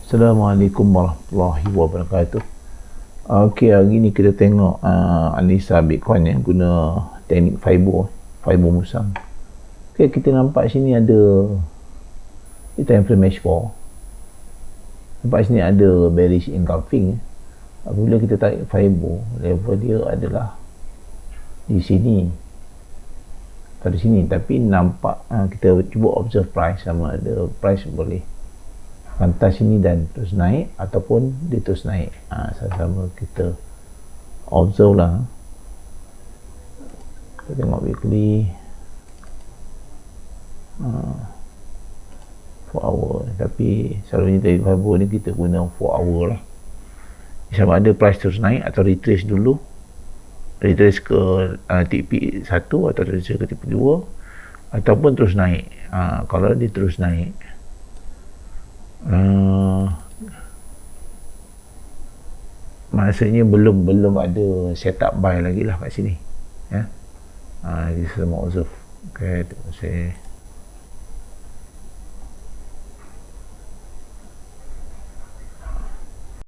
Assalamualaikum warahmatullahi wabarakatuh. Okey, hari ni kita tengok analisa Bitcoin yang guna teknik fiber musang. Okey, kita nampak sini ada time frame H4. Nampak sini ada bearish engulfing. Apabila kita tarik fiber, level dia adalah di sini atau di sini, tapi nampak kita cuba observe price, sama ada price boleh rantai sini dan terus naik ataupun dia terus naik. Sama-sama kita observe lah. Kita tengok weekly 4 hour, tapi selalunya dari fiber ni kita guna 4 hour lah. Sama ada price terus naik atau retrace dulu, retrace ke TP 1 atau retrace ke TP 2 ataupun terus naik. Kalau dia terus naik, maksudnya belum ada setup buy lagi lah kat sini ya. Jadi semua observe. Okay, terima kasih.